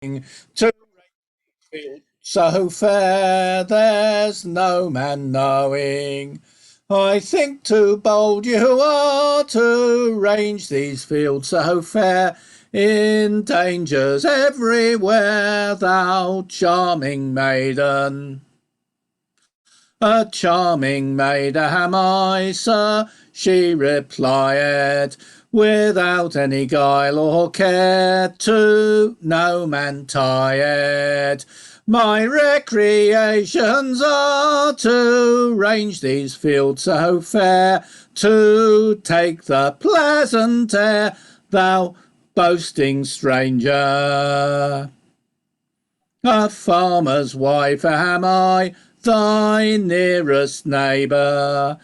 To so fair, there's no man knowing. I think too bold you are to range these fields so fair. In dangers everywhere, thou charming maiden. A charming maid am I, sir, she replied, without any guile or care, to no man tired. My recreations are to range these fields so fair, to take the pleasant air, thou boasting stranger. A farmer's wife am I, thy nearest neighbour.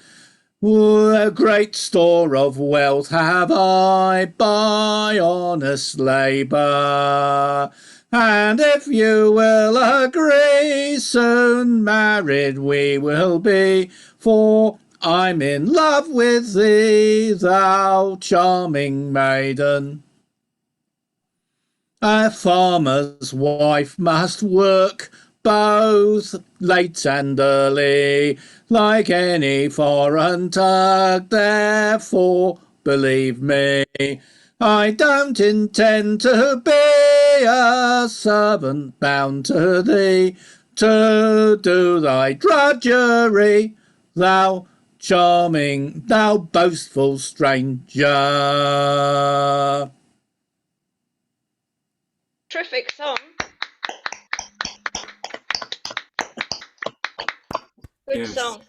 A great store of wealth have I by honest labour. And if you will agree, soon married we will be, for I'm in love with thee, thou charming maiden. A farmer's wife must work both late and early, like any foreign tug, therefore believe me, I don't intend to be a servant bound to thee, to do thy drudgery, thou charming, thou boastful stranger. Terrific song. Good Yes. song.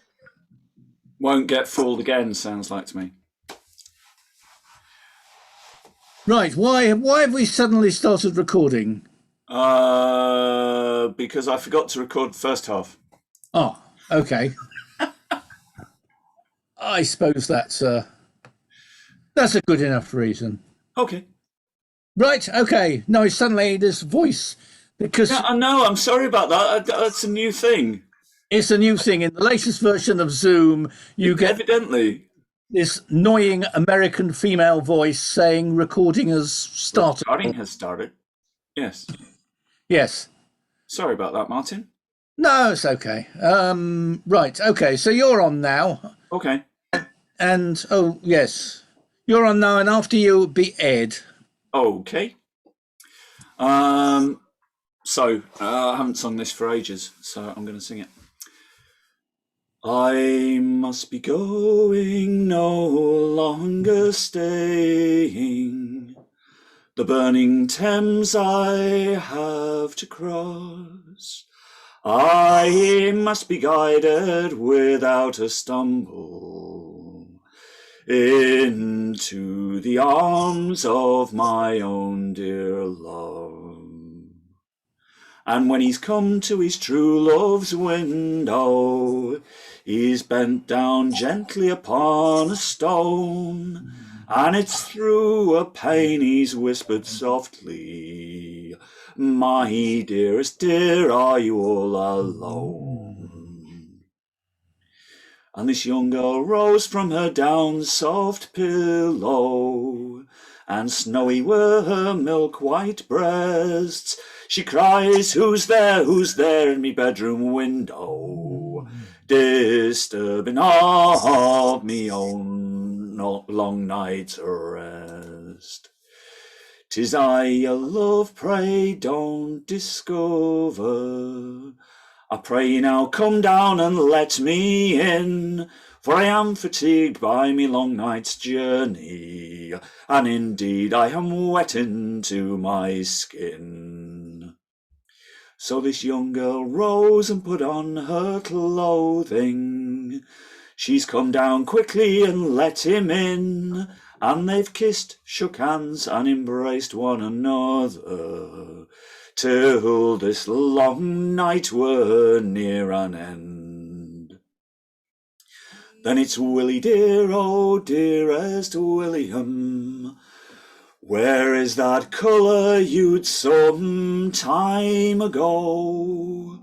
Won't get fooled again, sounds like to me. Right, why have we suddenly started recording? Because I forgot to record the first half. Oh, okay. I suppose that's a good enough reason. Okay. Right, okay. No, suddenly this voice, because Yeah, I know, I'm sorry about that. That's a new thing. it's a new thing. In the latest version of Zoom, you get Evidently. this annoying American female voice saying recording has started. Recording has started. Yes. Yes. Sorry about that, Martin. No, it's okay. Right, okay. So you're on now. Okay. And, oh, yes. You're on now, and after you would be Ed. Okay. So I haven't sung this for ages, so I'm going to sing it. I must be going, no longer staying. The burning Thames I have to cross. I must be guided without a stumble into the arms of my own dear love. And when he's come to his true love's window, he's bent down gently upon a stone, and it's through a pane he's whispered softly, my dearest dear, are you all alone? And this young girl rose from her down soft pillow, and snowy were her milk-white breasts. She cries, who's there in me bedroom window, disturbing of me own long night's rest? 'Tis I, your love, pray don't discover. I pray now come down and let me in, for I am fatigued by me long night's journey, and indeed I am wet into my skin. So this young girl rose and put on her clothing. She's come down quickly and let him in, and they've kissed, shook hands, and embraced one another, till this long night were near an end. Then it's Willie dear, oh dearest William, where is that colour you'd some time ago?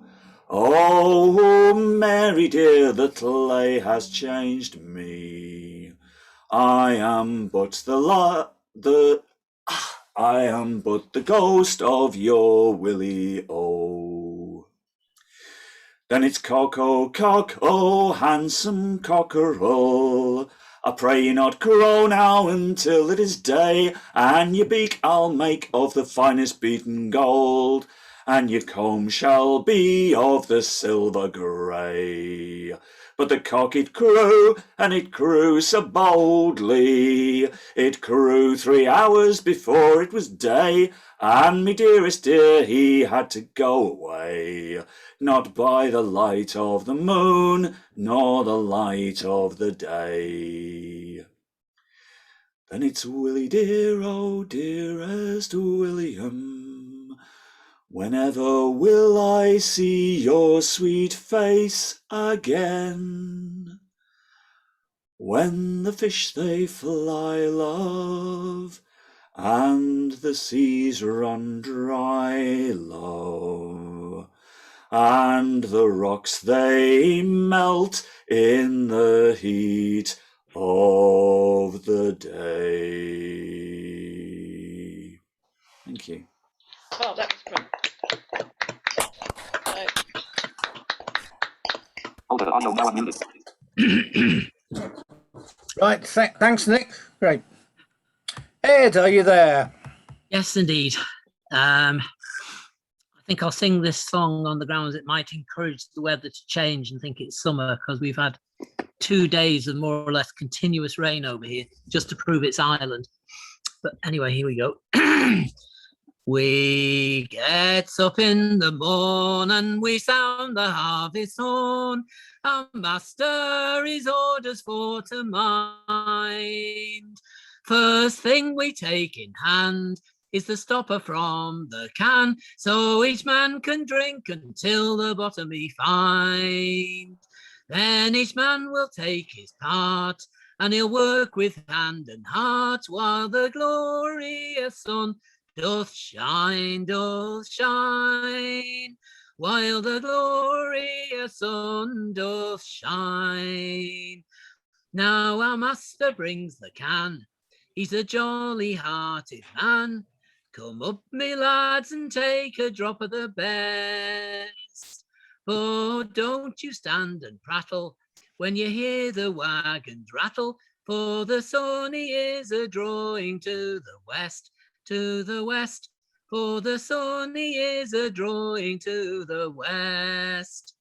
Oh, Mary dear, the clay has changed me. I am but I am but the ghost of your Willie-O. Then it's cock, oh cock, oh handsome cockerel, I pray you not crow now until it is day, and your beak I'll make of the finest beaten gold, and your comb shall be of the silver grey. But the cock it crew, and it crew so boldly, it crew 3 hours before it was day, and me dearest dear, he had to go away, not by the light of the moon, nor the light of the day. Then it's Willie dear, oh dearest William, whenever will I see your sweet face again? When the fish they fly, love, and the seas run dry, love, and the rocks they melt in the heat of the day. Thank you. Oh, that was great. Hold on, audio now unmuted. Right, thanks, Nick. Great. Ed, are you there? Yes, indeed. I think I'll sing this song on the grounds it might encourage the weather to change and think it's summer, because we've had 2 days of more or less continuous rain over here just to prove it's Ireland. But anyway, here we go. We gets up in the morn, we sound the harvest horn. Our master his orders for to mind. First thing we take in hand is the stopper from the can, so each man can drink until the bottom he find. Then each man will take his part, and he'll work with hand and heart, while the glorious sun doth shine, while the glorious sun doth shine. Now our master brings the can, he's a jolly-hearted man. Come up, me lads, and take a drop of the best. Oh, don't you stand and prattle when you hear the wagons rattle, for the sun he is a-drawing to the west, for the sun he is a-drawing to the west.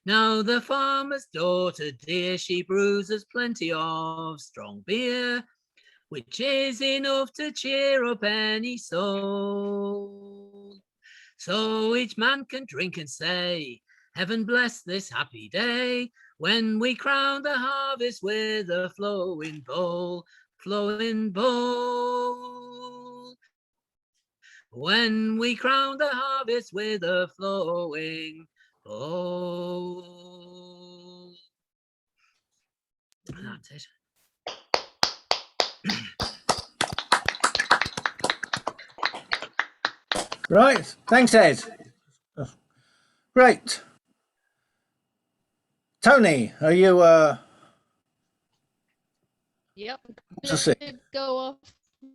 Now the farmer's daughter dear, she brews us plenty of strong beer, which is enough to cheer up any soul. So each man can drink and say, heaven bless this happy day, when we crown the harvest with a flowing bowl, flowing bowl. When we crown the harvest with a flowing bowl. And that's it. Right, thanks, Ed. Great. Tony, are you Yep. to sing? Go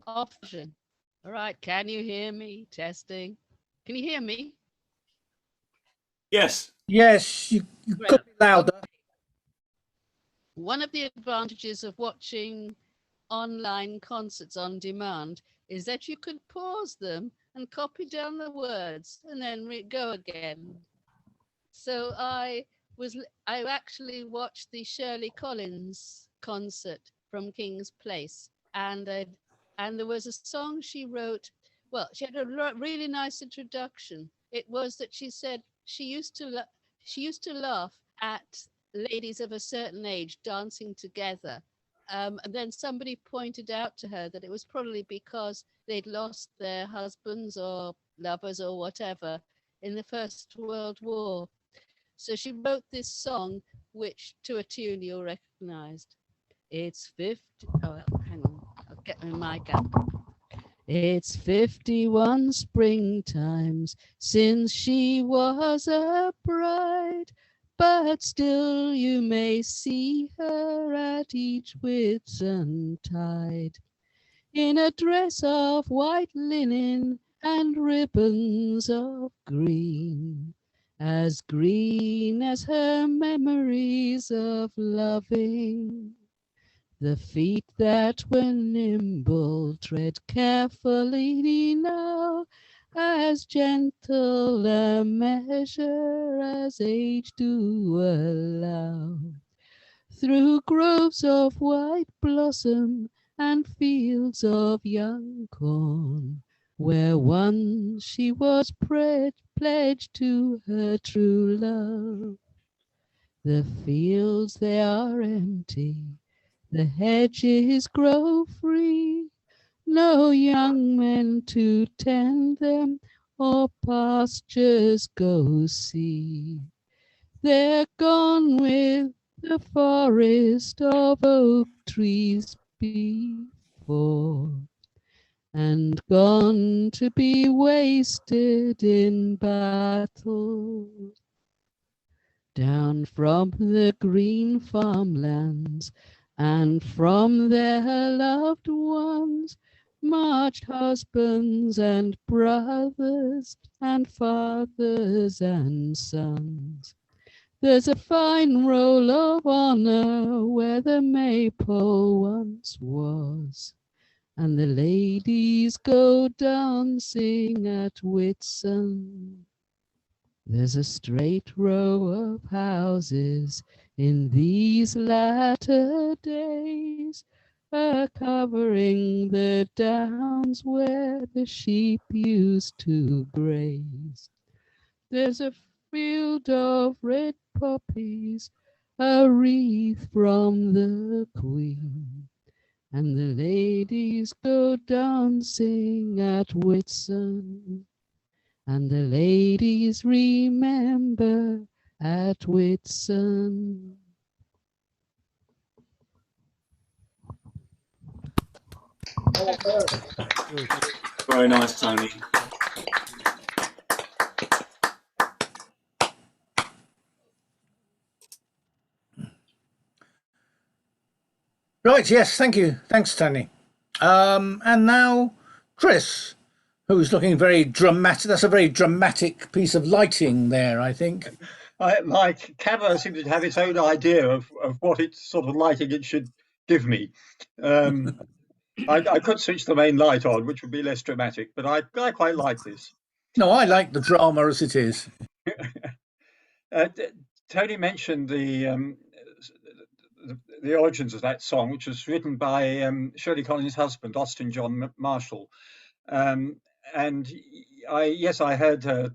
off. All right. Can you hear me? Testing. Can you hear me? Yes. Yes, you could be louder. One of the advantages of watching online concerts on demand is that you could pause them and copy down the words and then go again. So I actually watched the Shirley Collins concert from King's Place, and there was a song she wrote. Well, she had a really nice introduction. It was that she said she used to laugh at ladies of a certain age dancing together. And then somebody pointed out to her that it was probably because they'd lost their husbands or lovers or whatever in the First World War. So she wrote this song, which to a tune you'll recognize. It's 50. Oh, hang on. I'll get my mic up. It's 51 springtimes since she was a bride, but still you may see her at each Whitsuntide. in a dress of white linen and ribbons of green as her memories of loving. The feet that were nimble tread carefully now, as gentle a measure as age do allow. Through groves of white blossom and fields of young corn, where once she was pledged to her true love. The fields they are empty, the hedges grow free, no young men to tend them or pastures go see. They're gone with the forest of oak trees before, and gone to be wasted in battle. Down from the green farmlands and from their loved ones marched husbands and brothers and fathers and sons. There's a fine roll of honor where the maypole once was, and the ladies go dancing at Whitsun. There's a straight row of houses in these latter days, covering the downs where the sheep used to graze. There's a field of red poppies, a wreath from the Queen, and the ladies go dancing at Whitsun. And the ladies remember at Whitsun. Very nice, Tony. Right, yes, thank you. Thanks, Tony. And now, Chris, who's looking very dramatic. That's a very dramatic piece of lighting there, I think. My camera seems to have its own idea of what it's sort of lighting it should give me. I could switch the main light on, which would be less dramatic, but I quite like this. No, I like the drama as it is. Tony mentioned the origins of that song, which was written by Shirley Collins' husband, Austin John Marshall. And I heard her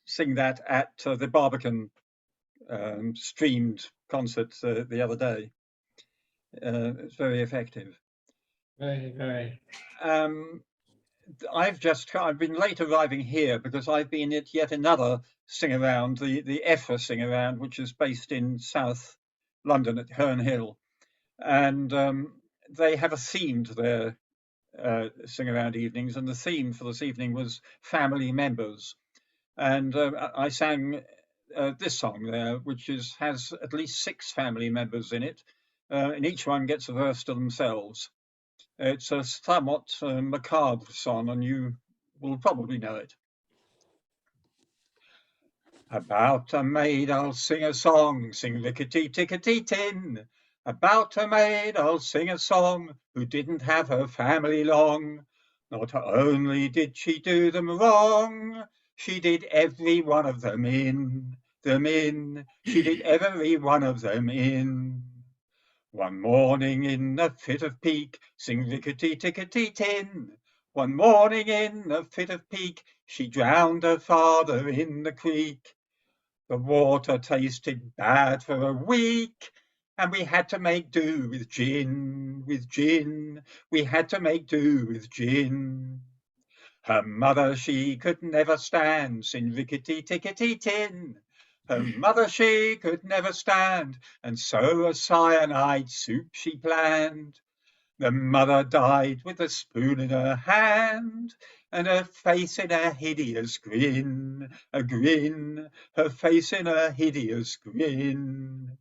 sing that at the Barbican streamed concert the other day. It's very effective. Very, very. I've been late arriving here because I've been at yet another sing around, the EFA sing around, which is based in South London at Herne Hill, and they have a theme to their sing around evenings, and the theme for this evening was family members, and I sang this song there, which has at least 6 family members in it, and each one gets a verse to themselves. It's a somewhat macabre song, and you will probably know it. About a maid I'll sing a song, sing lickety-tickety-tin. About a maid I'll sing a song, who didn't have her family long. Not only did she do them wrong, she did every one of them in. She did every one of them in. One morning in a fit of pique, sing lickety-tickety-tin. One morning in a fit of pique, she drowned her father in the creek. The water tasted bad for a week, and we had to make do with gin. We had to make do with gin. Her mother she could never stand, sing rickety-tickety-tin. Her mother she could never stand, and so a cyanide soup she planned. The mother died with a spoon in her hand, and her face in a hideous grin, her face in a hideous grin.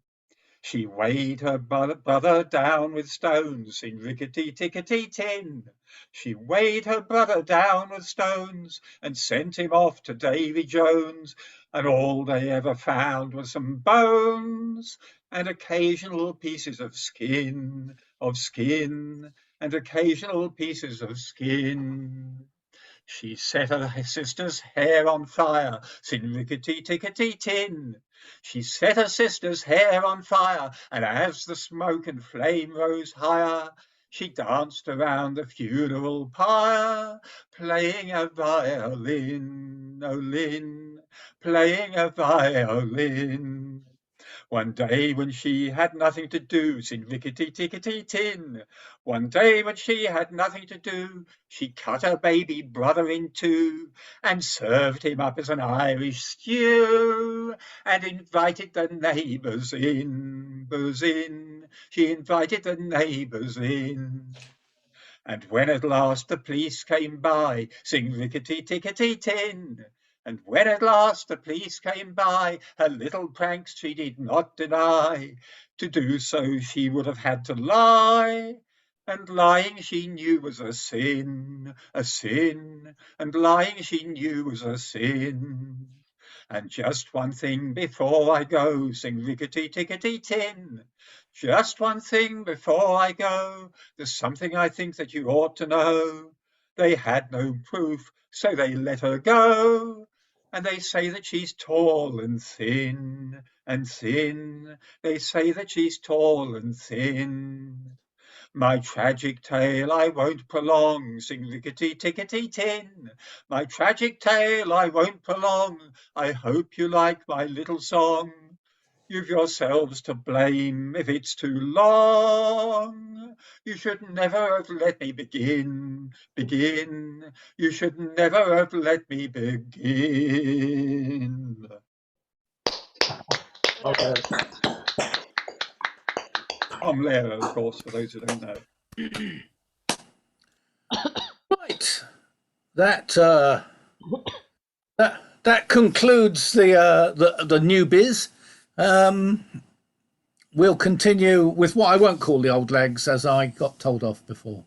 She weighed her brother down with stones in rickety-tickety-tin. She weighed her brother down with stones and sent him off to Davy Jones. And all they ever found was some bones and occasional pieces of skin, and occasional pieces of skin. She set her sister's hair on fire, sin rickety-tickety-tin. She set her sister's hair on fire, and as the smoke and flame rose higher, she danced around the funeral pyre, playing a violin, oh Lynn, playing a violin. One day when she had nothing to do, sin rickety-tickety-tin. One day when she had nothing to do, she cut her baby brother in two and served him up as an Irish stew and invited the neighbours in. She invited the neighbours in. And when at last the police came by, sing rickety-tickety-tin. And when at last the police came by, her little pranks she did not deny. To do so she would have had to lie. And lying she knew was a sin, and lying she knew was a sin. And just one thing before I go, sing rickety-tickety-tin. Just one thing before I go, there's something I think that you ought to know. They had no proof, so they let her go. And they say that she's tall and thin, They say that she's tall and thin. My tragic tale I won't prolong, sing rickety-tickety-tin. My tragic tale I won't prolong, I hope you like my little song. You've yourselves to blame if it's too long. You should never have let me begin. You should never have let me begin. Okay. Tom Lehrer, of course, for those who don't know. Right. That concludes the new biz. We'll continue with what I won't call the old legs, as I got told off before.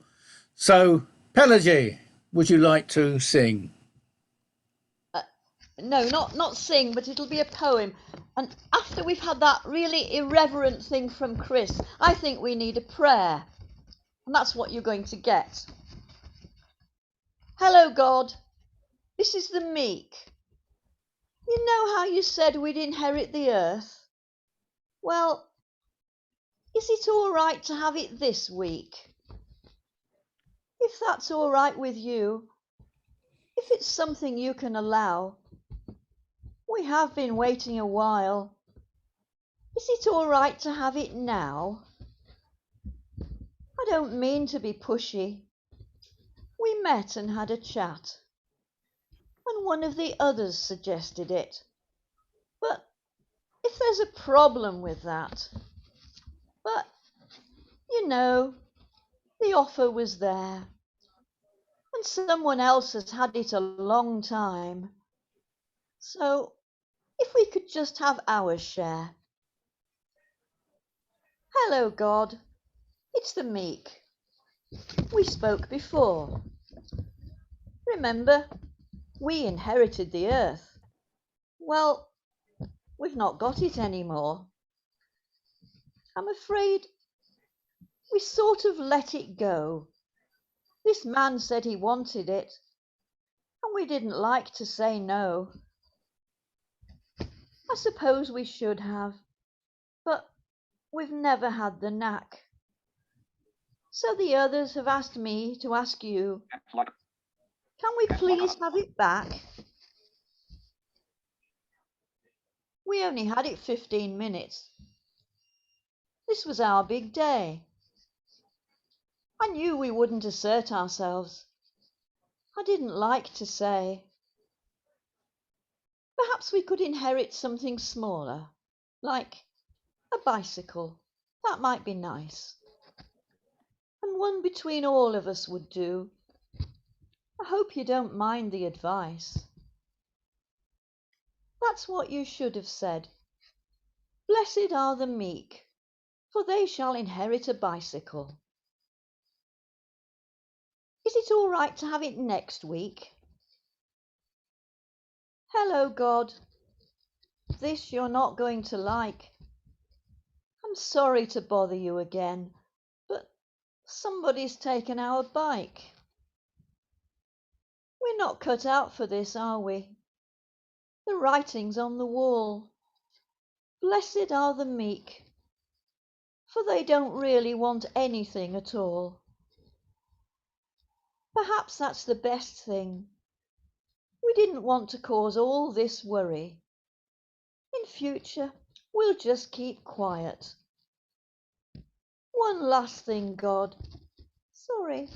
So, Pelagie, would you like to sing? No, not sing, but it'll be a poem. And after we've had that really irreverent thing from Chris, I think we need a prayer. And that's what you're going to get. Hello, God. This is the meek. You know how you said we'd inherit the earth? Well, is it all right to have it this week? If that's all right with you, if it's something you can allow, we have been waiting a while. Is it all right to have it now? I don't mean to be pushy. We met and had a chat, and one of the others suggested it. But if there's a problem with that, but you know, the offer was there, and someone else has had it a long time. So if we could just have our share. Hello, God. It's the meek. We spoke before. Remember, we inherited the earth. Well, we've not got it anymore. I'm afraid we sort of let it go. This man said he wanted it, and we didn't like to say no. I suppose we should have, but we've never had the knack. So the others have asked me to ask you, can we please have it back? We only had it 15 minutes. This was our big day. I knew we wouldn't assert ourselves. I didn't like to say. Perhaps we could inherit something smaller, like a bicycle. That might be nice. And one between all of us would do. I hope you don't mind the advice. That's what you should have said. Blessed are the meek, for they shall inherit a bicycle. Is it all right to have it next week? Hello, God. This you're not going to like. I'm sorry to bother you again, but somebody's taken our bike. We're not cut out for this, are we? The writing's on the wall. Blessed are the meek, for they don't really want anything at all. Perhaps that's the best thing. We didn't want to cause all this worry. In future, we'll just keep quiet. One last thing, God. Sorry.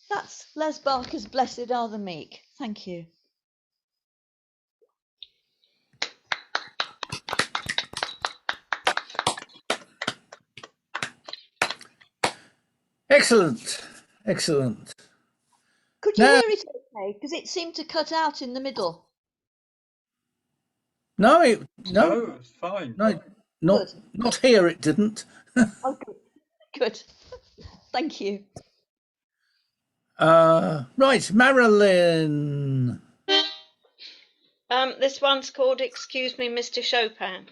That's Les Barker's Blessed Are the Meek. Thank you. Excellent. Excellent. Could you Now, hear it okay? Because it seemed to cut out in the middle. no, No, it's fine. no, Good. not here. It didn't. Oh, good. Good. Thank you. Right, Marilyn. This one's called Excuse Me, Mr. Chopin.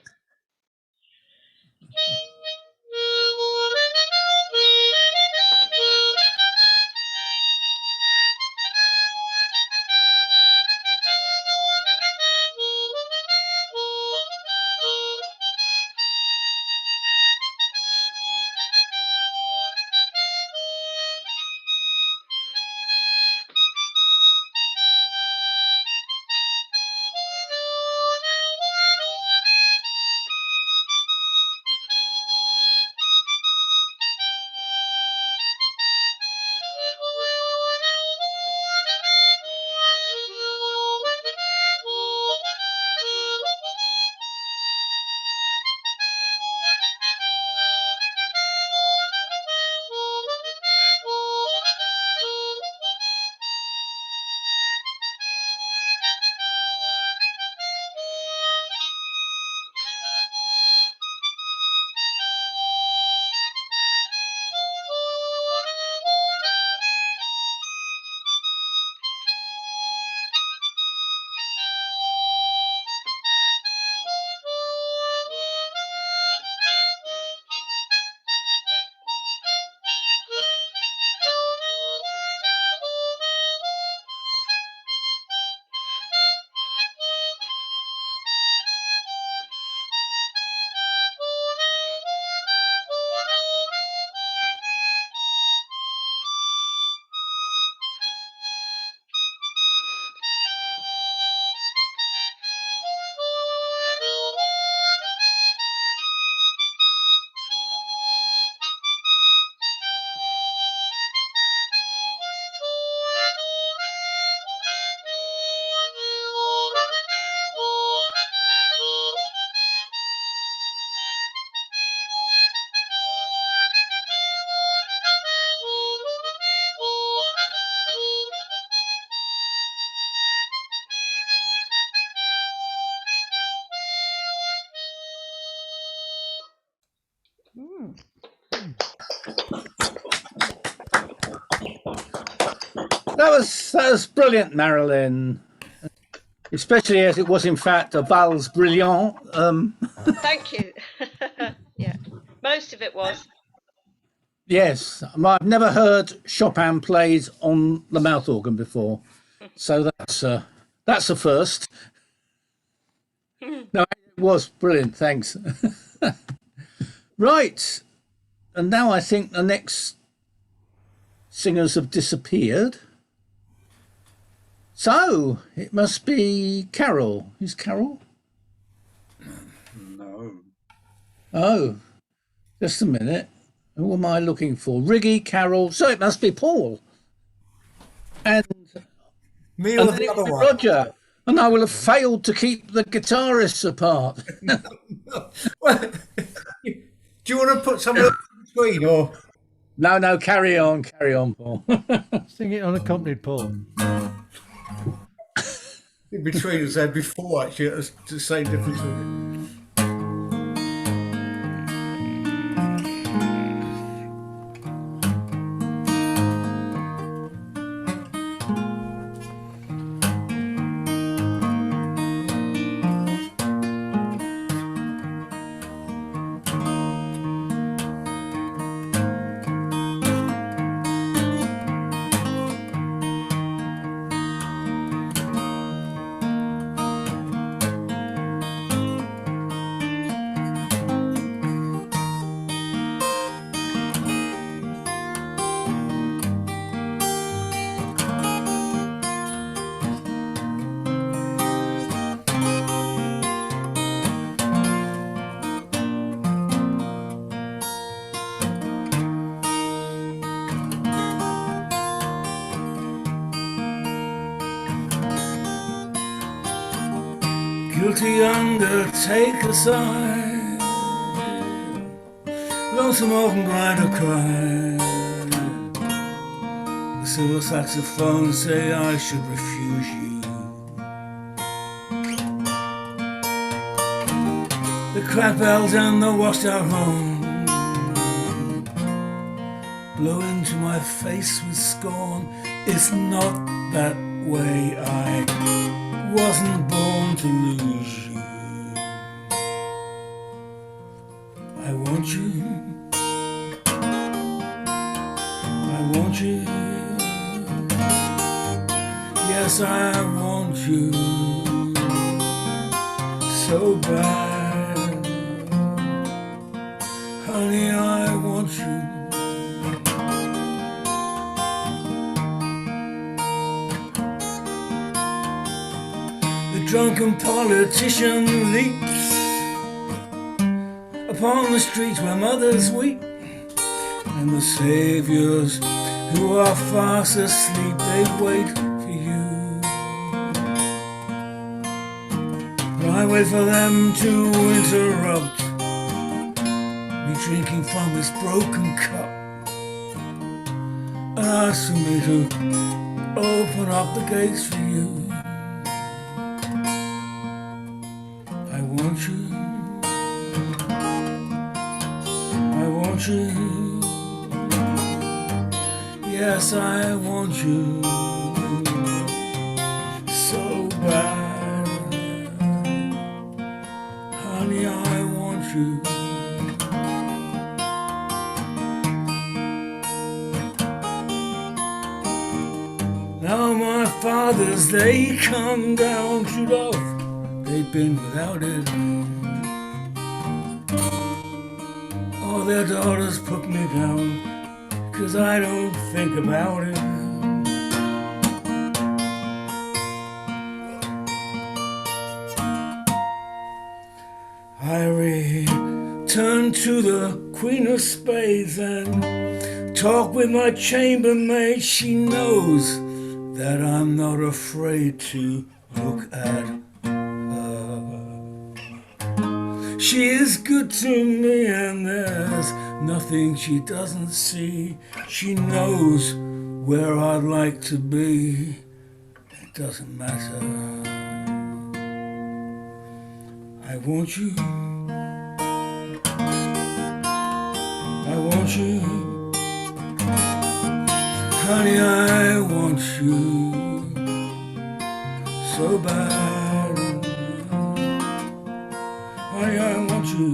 That was brilliant, Marilyn. Especially as it was in fact a valse brilliant. Thank you. Yeah, most of it was. Yes, I've never heard Chopin played on the mouth organ before, so that's a first. No, it was brilliant. Thanks. Right, and now I think the next singers have disappeared. So it must be Carol. Is Carol? No. Oh, just a minute. Who am I looking for? Riggy, Carol. So it must be Paul. And Me or then the it other was one? Roger. And I will have failed to keep the guitarists apart. Well, do you want to put something else in between, or No, carry on, Paul. Sing it unaccompanied, Paul. in between as I said before? Actually, it's the same difference. Guilty undertaker sigh, lonesome organ grinder cry. The silver saxophone say I should refuse you. The cracked bells and the washed out horn blow into my face with scorn. It's not that way, I wasn't born to lose you. I want you, I want you, yes I want you so bad. Honey, I want you. The drunken politician leaps upon the streets where mothers weep, and the saviors who are fast asleep, they wait for you. But I wait for them to interrupt me drinking from this broken cup, and ask me to open up the gates for you. I want you, I want you, yes I want you so bad. Honey, I want you. Now my fathers, they come down to love, they've been without it. All their daughters put me down, 'cause I don't think about it. I return to the Queen of Spades and talk with my chambermaid. She knows that I'm not afraid to look at her. She is good to me and there's nothing she doesn't see. She knows where I'd like to be. It doesn't matter. I want you, I want you, honey, I want you so bad. Honey, I want you.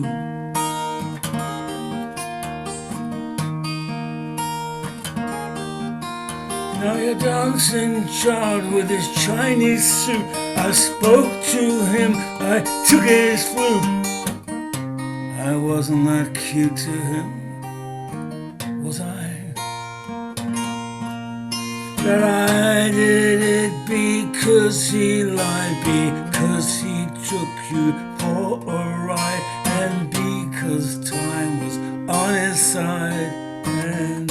Now you're dancing child with his Chinese suit. I spoke to him, I took his flute. I wasn't that cute to him, was I? That I did it because he lied, because he took you for a ride, and because time was on his side, and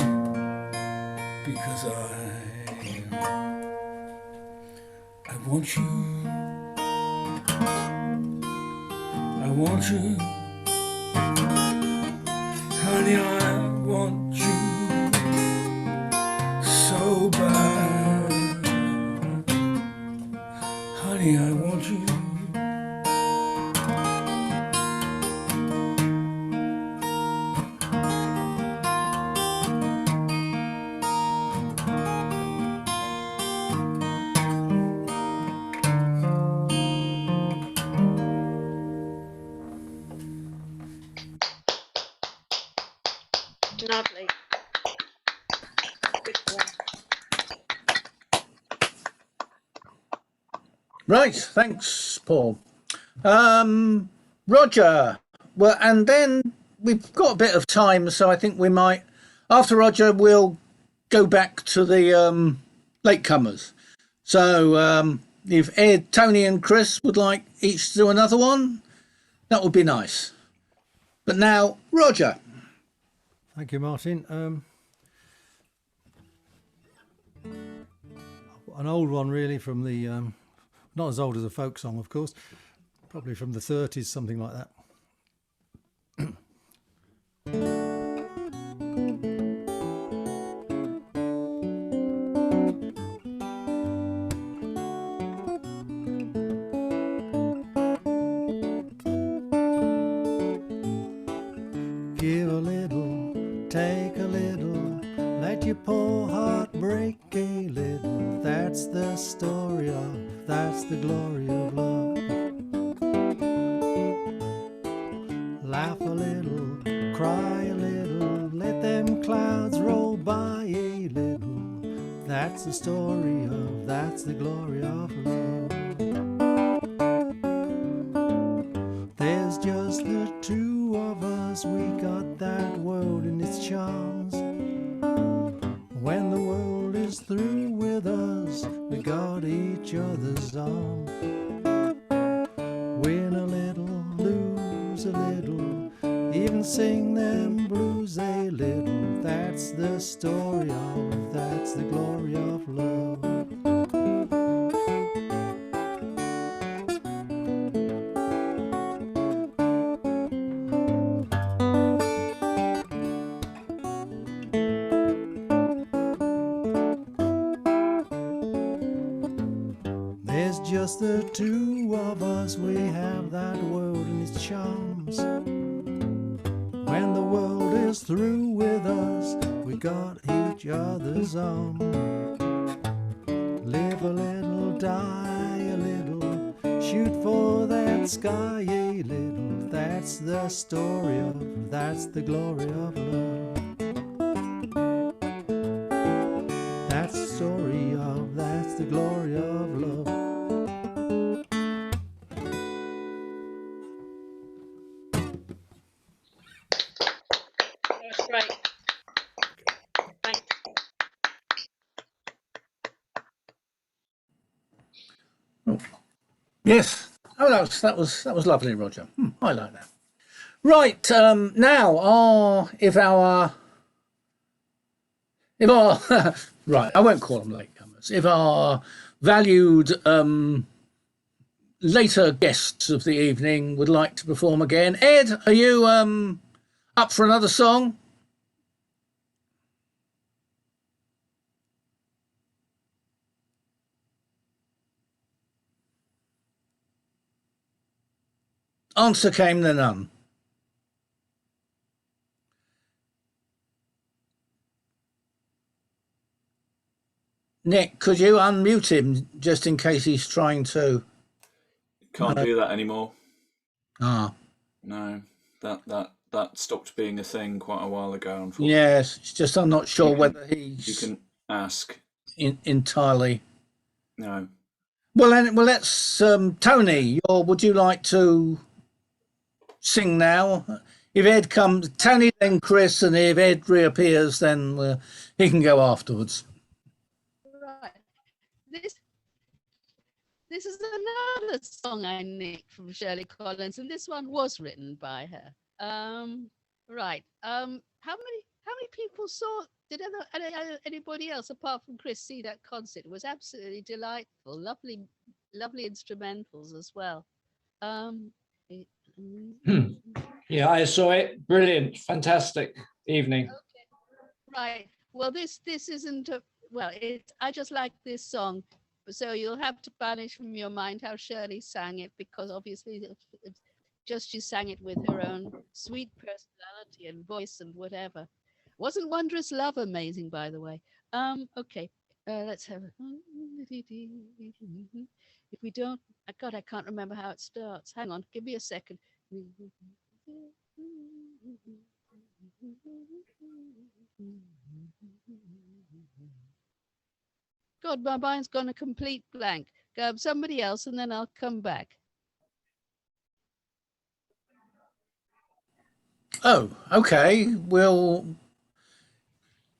because I want you, I want you, honey, I want you so bad. Honey, I want you. Lovely. Good one. Right, thanks, Paul. Roger. Well, and then we've got a bit of time, so I think we might, after Roger, we'll go back to the latecomers. So if Ed, Tony, and Chris would like each to do another one, that would be nice. But now, Roger. Thank you, Martin. An old one, really, from the not as old as a folk song, of course. Probably from the 30s, something like that. Give a little, take a little, let your poor heart break a little. That's the story of, that's the glory of love. Laugh a little, cry a little, let them clouds roll by a little. That's the story of, that's the glory of love. There's just the two of us, we got that world in its charms. When the world is through with us, we got each other's arms. Win a little, lose a little, even sing them blues a little. That's the story of, that's the glory of love. There's just the two of us, we have that world and its charms. When the world is through with us, we got each other's arms. Live a little, die a little, shoot for that sky a little. That's the story of, that's the glory of love. That's the story of, that's the glory of love. That's great. Thanks. Yes. Oh, that was lovely, Roger. I like that. Right. Now, if our right, I won't call them latecomers. If our valued later guests of the evening would like to perform again, Ed, are you up for another song? Answer came the none. Nick, could you unmute him just in case he's trying to? Can't do that anymore. Ah. No, that stopped being a thing quite a while ago, unfortunately. Yes, it's just I'm not sure whether he's. You can ask. Entirely. No. Well, let's. Tony, would you like to sing now? If Ed comes, Tony, then Chris, and if Ed reappears, then he can go afterwards. Right. This is another song I nicked from Shirley Collins, and this one was written by her. Right. How many people saw? Did anybody else apart from Chris see that concert? It was absolutely delightful. Lovely instrumentals as well. Yeah, I saw it. Brilliant, fantastic evening. Okay. Right. Well, this isn't I just like this song. So you'll have to banish from your mind how Shirley sang it, because obviously she sang it with her own sweet personality and voice and whatever. Wasn't Wondrous Love amazing, by the way? Okay, let's have it. If we don't, God, I can't remember how it starts. Hang on, give me a second. God, my mind's gone a complete blank. Somebody else, and then I'll come back. Oh, okay. Well,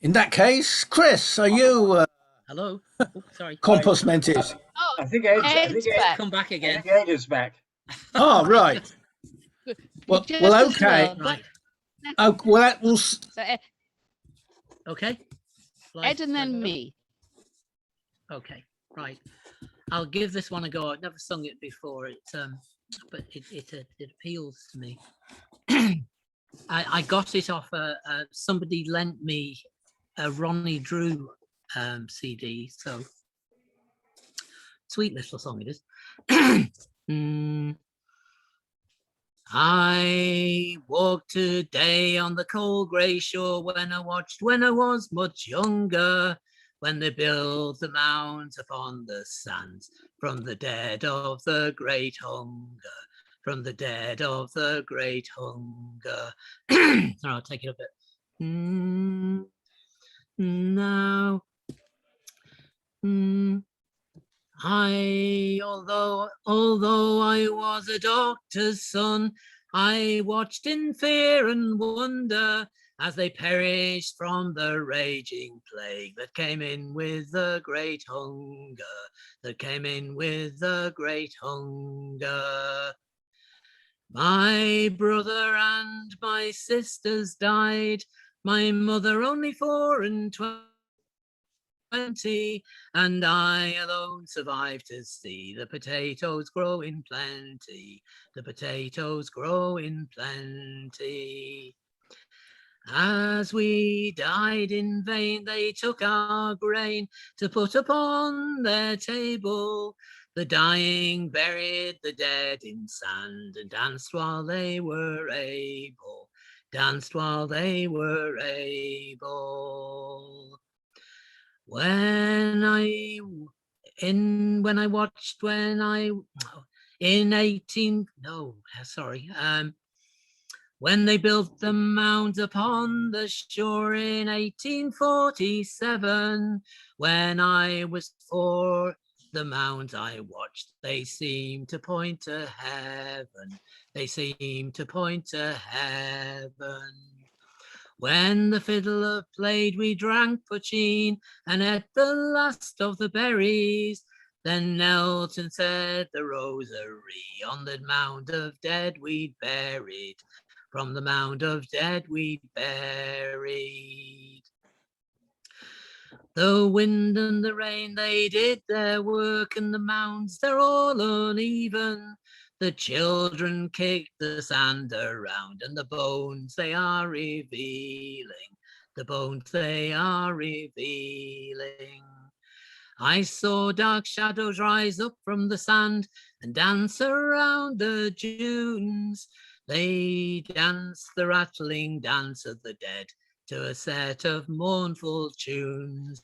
in that case, Chris, are you? Hello. Oh, sorry. Compos mentis. Oh, I think Ed's back. Come back again. I think Ed is back. Oh, right. Well, okay. Right. Oh, well, that will. So Ed, Okay. Ed and then me. Okay. Right. I'll give this one a go. I've never sung it before. But it appeals to me. I got it off somebody lent me a Ronnie Drew CD. So sweet little song it is. I walked today on the cold grey shore when I watched when I was much younger, when they built the mounds upon the sands from the dead of the great hunger, from the dead of the great hunger. I'll take it a bit. Now, although I was a doctor's son, I watched in fear and wonder as they perished from the raging plague that came in with the great hunger, that came in with the great hunger. My brother and my sisters died, my mother only 4 and 20, and I alone survived to see the potatoes grow in plenty, the potatoes grow in plenty. As we died in vain, they took our grain to put upon their table. The dying buried the dead in sand and danced while they were able, danced while they were able. When I watched when they built the mounds upon the shore in 1847, when I was 4, the mounds I watched, they seemed to point to heaven, they seemed to point to heaven. When the fiddler played, we drank poteen and ate the last of the berries, then knelt and said the rosary on the mound of dead we'd buried, from the mound of dead we'd buried. The wind and the rain, they did their work, and the mounds, they're all uneven. The children kicked the sand around, and the bones they are revealing, the bones they are revealing. I saw dark shadows rise up from the sand and dance around the dunes. They danced the rattling dance of the dead to a set of mournful tunes,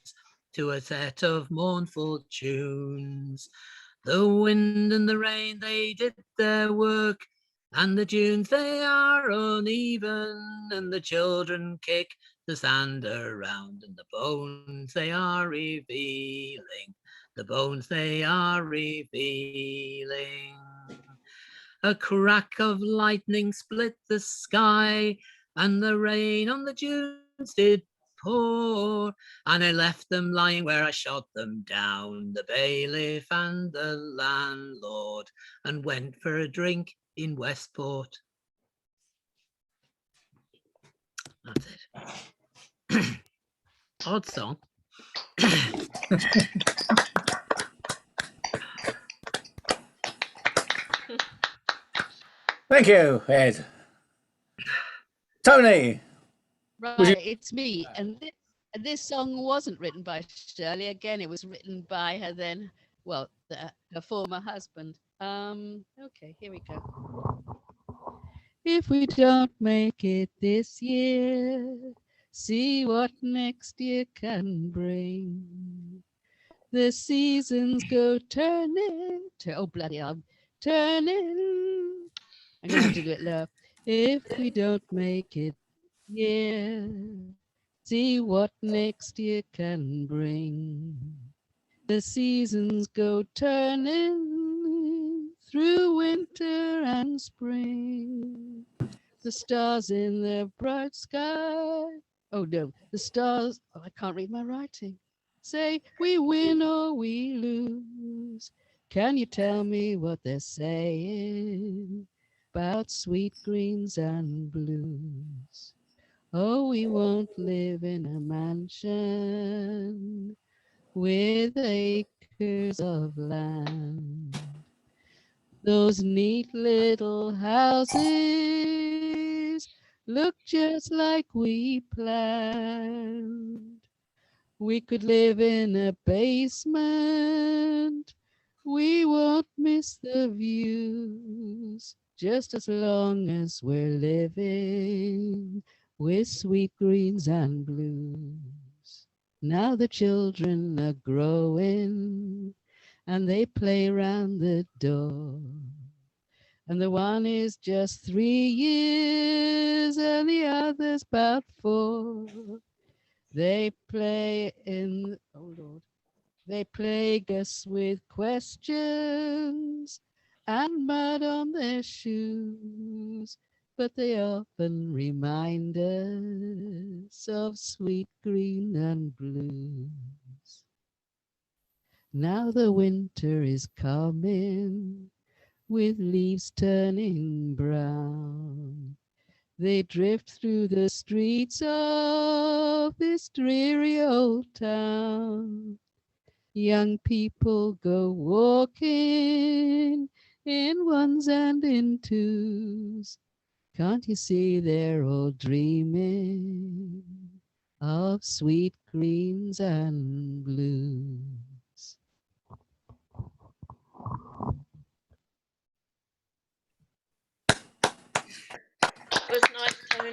to a set of mournful tunes. The wind and the rain, they did their work, and the dunes, they are uneven, and the children kick the sand around, and the bones, they are revealing, the bones, they are revealing. A crack of lightning split the sky, and the rain on the dunes did pour, and I left them lying where I shot them down, the bailiff and the landlord, and went for a drink in Westport. That's it. Odd song. Thank you, Ed. Tony. Right, it's me. And this song wasn't written by Shirley. Again, it was written by her then, well, her former husband. Okay, here we go. If we don't make it this year, see what next year can bring. The seasons go turning, oh bloody hell, turning. I'm gonna have to do it low. If we don't make it, yeah, see what next year can bring. The seasons go turning through winter and spring. The stars in the bright sky. Oh no, the stars. Oh, I can't read my writing. Say we win or we lose. Can you tell me what they're saying about sweet greens and blues? Oh, we won't live in a mansion with a acres of land. Those neat little houses look just like we planned. We could live in a basement. We won't miss the views, just as long as we're living with sweet greens and blues. Now the children are growing and they play round the door. And the one is just 3 years and the other's about 4. They play in, oh Lord, they plague us with questions and mud on their shoes, but they often remind us of sweet green and blues. Now the winter is coming with leaves turning brown. They drift through the streets of this dreary old town. Young people go walking in ones and in twos. Can't you see they're all dreaming of sweet greens and blues? That was nice, Tony.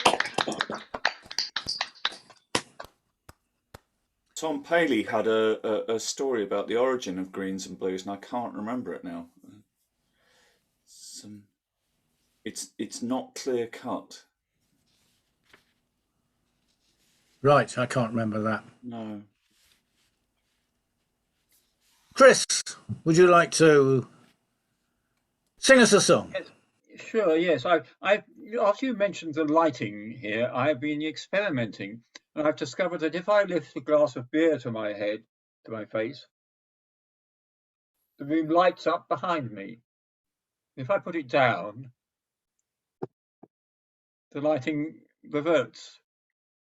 Tom Paley had a story about the origin of greens and blues, and I can't remember it now. It's not clear cut. Right, I can't remember that. No. Chris, would you like to sing us a song? Yes, sure, yes. After you mentioned the lighting here, I've been experimenting, and I've discovered that if I lift a glass of beer to my head, to my face, the room lights up behind me. If I put it down, the lighting reverts.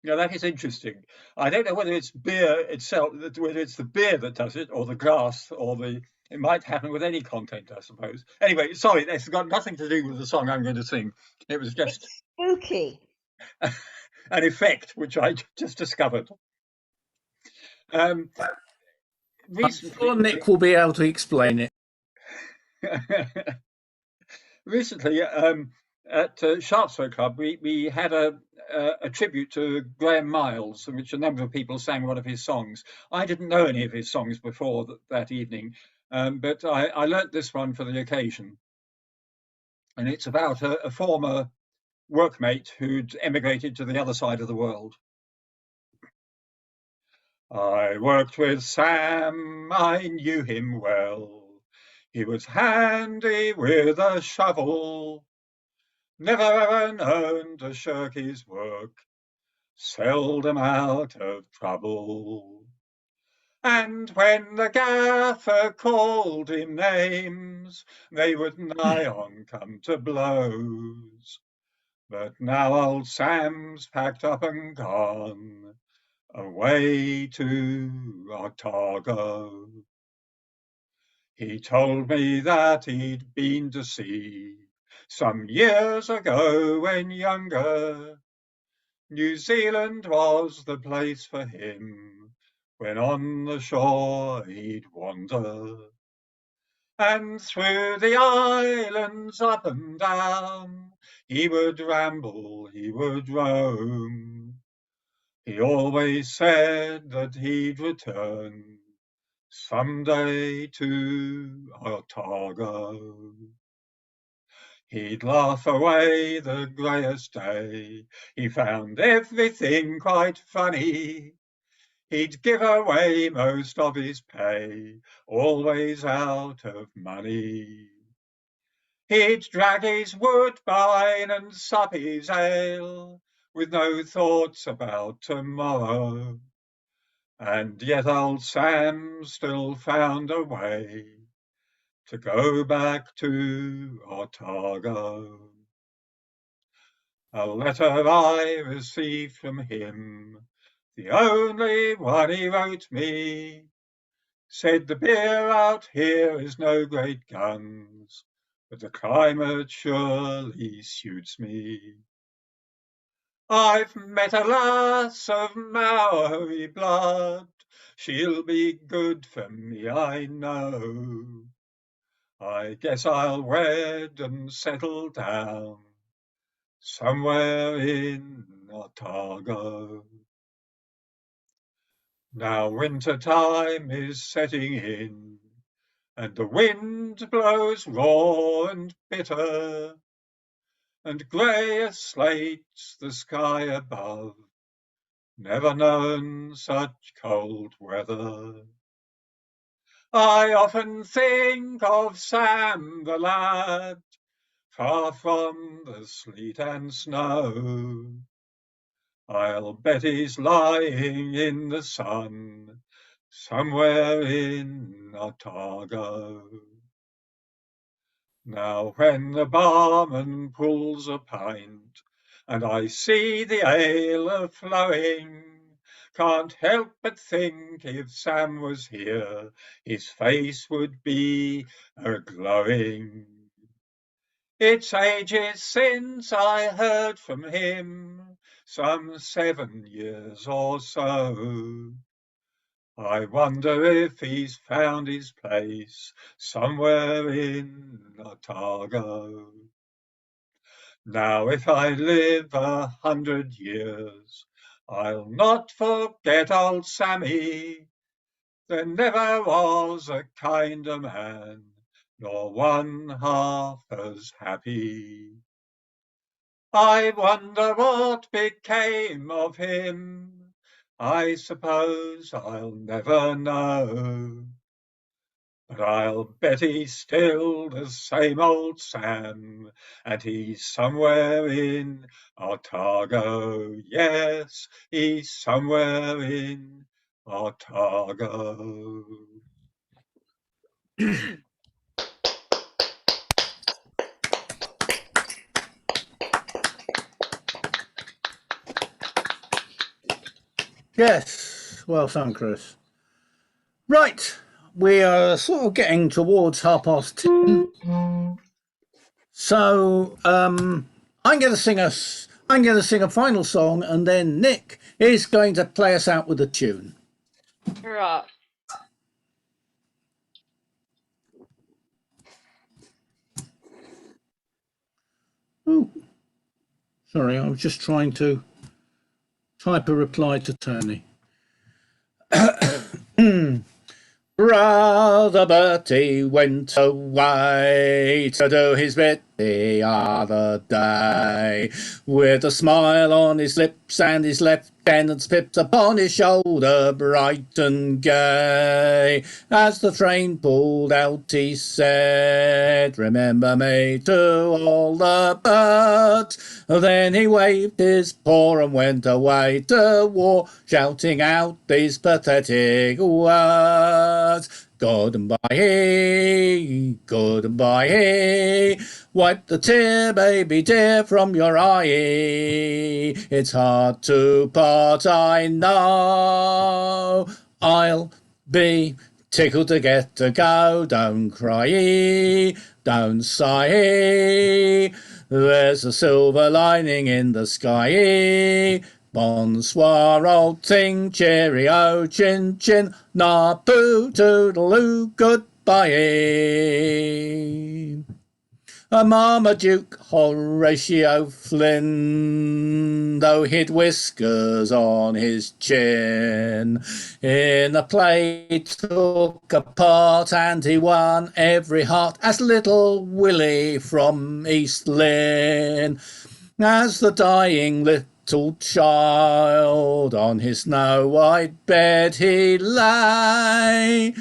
Now that is interesting. I don't know whether it's beer itself, whether it's the beer that does it, or the glass, or it might happen with any content, I suppose. Anyway, sorry, it's got nothing to do with the song I'm going to sing. It was just Spooky. an effect which I just discovered. I'm Recently, sure Nick will be able to explain it. recently at Sharpsburg Club, we had a tribute to Graham Miles, in which a number of people sang one of his songs. I didn't know any of his songs before that evening, but I learnt this one for the occasion. And it's about a former workmate who'd emigrated to the other side of the world. I worked with Sam, I knew him well. He was handy with a shovel, never ever known to shirk his work, seldom out of trouble. And when the gaffer called him names, they would nigh on come to blows. But now old Sam's packed up and gone, away to Otago. He told me that he'd been to sea some years ago when younger. New Zealand was the place for him when on the shore he'd wander. And through the islands up and down he would ramble, he would roam. He always said that he'd return someday to Otago. He'd laugh away the greyest day. He found everything quite funny. He'd give away most of his pay, always out of money. He'd drag his woodbine and sup his ale, with no thoughts about tomorrow. And yet old Sam still found a way to go back to Otago. A letter I received from him, the only one he wrote me, Said the beer out here is no great guns, but the climate surely suits me. I've met a lass of Maori blood, she'll be good for me, I know. I guess I'll wed and settle down somewhere in Otago. Now winter time is setting in, and the wind blows raw and bitter, and grey as slate's the sky above. Never known such cold weather. I often think of Sam the lad, far from the sleet and snow. I'll bet he's lying in the sun, somewhere in Otago. Now when the barman pulls a pint, and I see the ale a-flowing, can't help but think if Sam was here, his face would be a-glowing. It's ages since I heard from him, some 7 years or so. I wonder if he's found his place somewhere in Otago. Now if I live 100 years, I'll not forget old Sammy. There never was a kinder man, nor one half as happy. I wonder what became of him. I suppose I'll never know. But I'll bet he's still the same old Sam, and he's somewhere in Otago. Yes, he's somewhere in Otago. Yes, well done, Chris. Right, we are sort of getting towards 10:30. So I'm going to sing a final song, and then Nick is going to play us out with a tune. Right. Oh, sorry, I was just trying to type a reply to Tony. Brother Bertie went away to do his bit the other day, with a smile on his lips and his lieutenant's pips upon his shoulder, bright and gay. As the train pulled out, he said, "Remember me to all the birds." Then he waved his paw and went away to war, shouting out these pathetic words. Goodbye, goodbye. Wipe the tear, baby dear, from your eye. It's hard to part, I know. I'll be tickled to get to go. Don't cry, don't sigh. There's a silver lining in the sky. Bonsoir, old ting, cheerio, chin chin, na poo, toodaloo, goodbye. A Marmaduke Horatio Flynn, though he'd whiskers on his chin, in a play took a part and he won every heart as little Willie from East Lynn. As the dying little child on his snow-white bed he lay,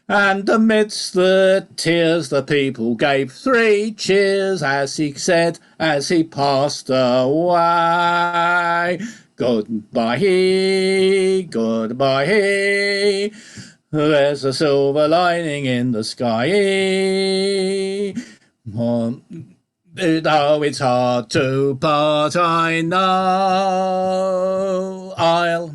and amidst the tears the people gave 3 cheers as he said, as he passed away, goodbye, goodbye. There's a silver lining in the sky. Though it's hard to part, I know. I'll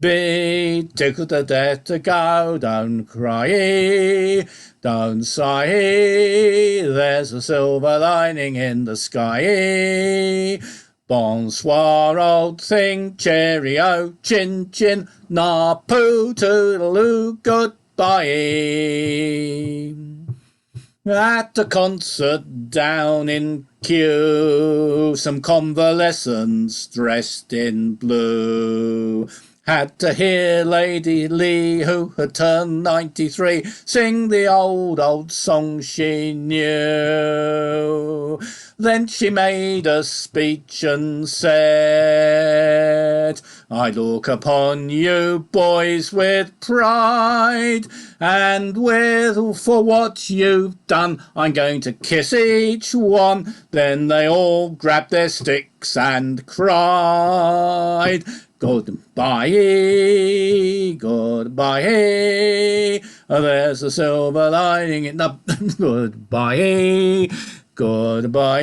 be tickled to death to go. Don't cry, don't sigh. There's a silver lining in the sky. Bonsoir, old thing, cheerio, chin chin, na poo, toodaloo, goodbye. At a concert down in Kew, some convalescents dressed in blue had to hear Lady Lee, who had turned 93, sing the old song she knew. Then she made a speech and said, I look upon you boys with pride, and for what you've done, I'm going to kiss each one. Then they all grabbed their sticks and cried, goodbye, goodbye, there's a silver lining in the goodbye, goodbye,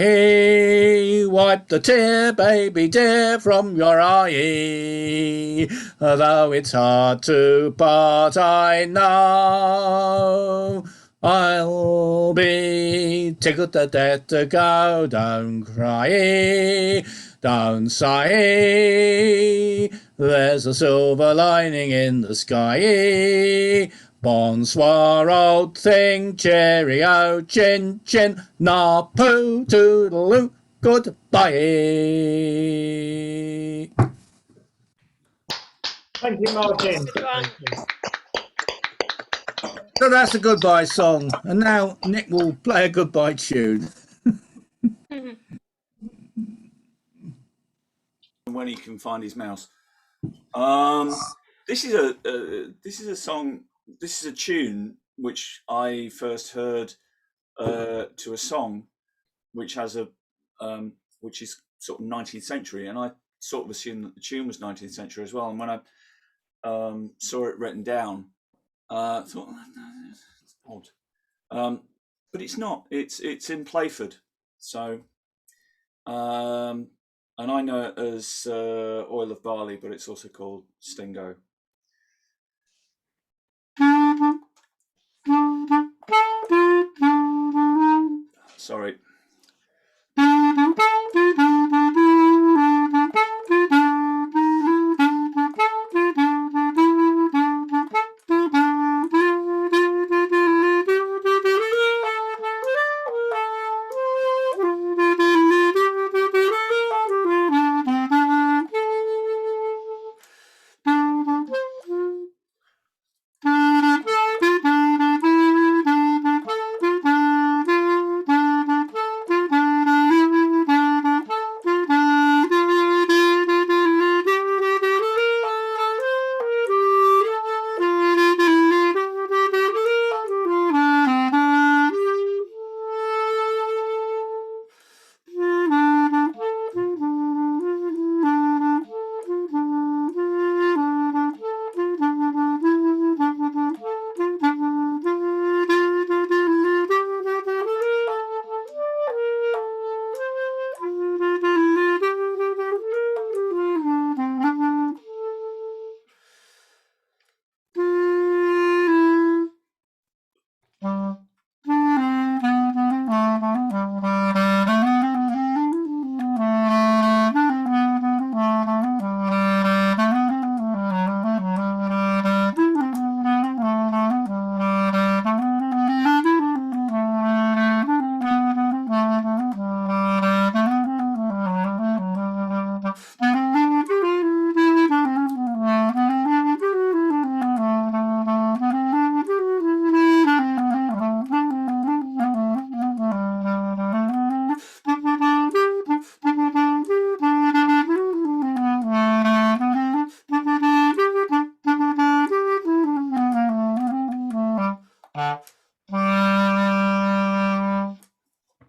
wipe the tear, baby dear, from your eye, though it's hard to part, I know. I'll be tickled to death to go. Don't cry, don't sigh. There's a silver lining in the sky. Bonsoir, old thing, cheerio, chin chin, na poo, toodaloo, goodbye. Thank you, Martin. So that's a goodbye song, and now Nick will play a goodbye tune. When he can find his mouse. This is a song. This is a tune which I first heard to a song which has which is sort of 19th century, and I sort of assumed that the tune was 19th century as well. And when I saw it written down, I thought, oh, that's odd, but it's not. It's in Playford, so and I know it as Oil of Barley, but it's also called Stingo. Sorry.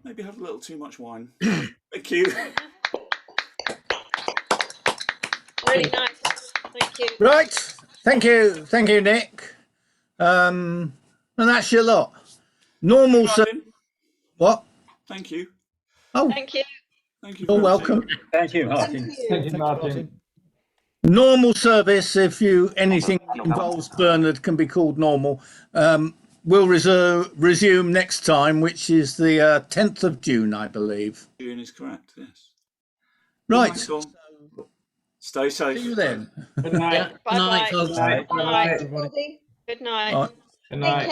Maybe had a little too much wine. Thank you. Really nice. Thank you. Right, thank you, Nick. And that's your lot. Normal. What? Thank you. Oh, Thank you. Thank you. You're welcome. Thank you, Martin. Thank you, Martin. Normal service, if anything involves Bernard, can be called normal. We'll resume next time, which is the 10th of June, I believe. June is correct, yes. Right. Stay safe. See you then. Good night. Bye-bye. Good night, folks. Good night. Bye. Everybody. Good night. Right. Good Take night. care.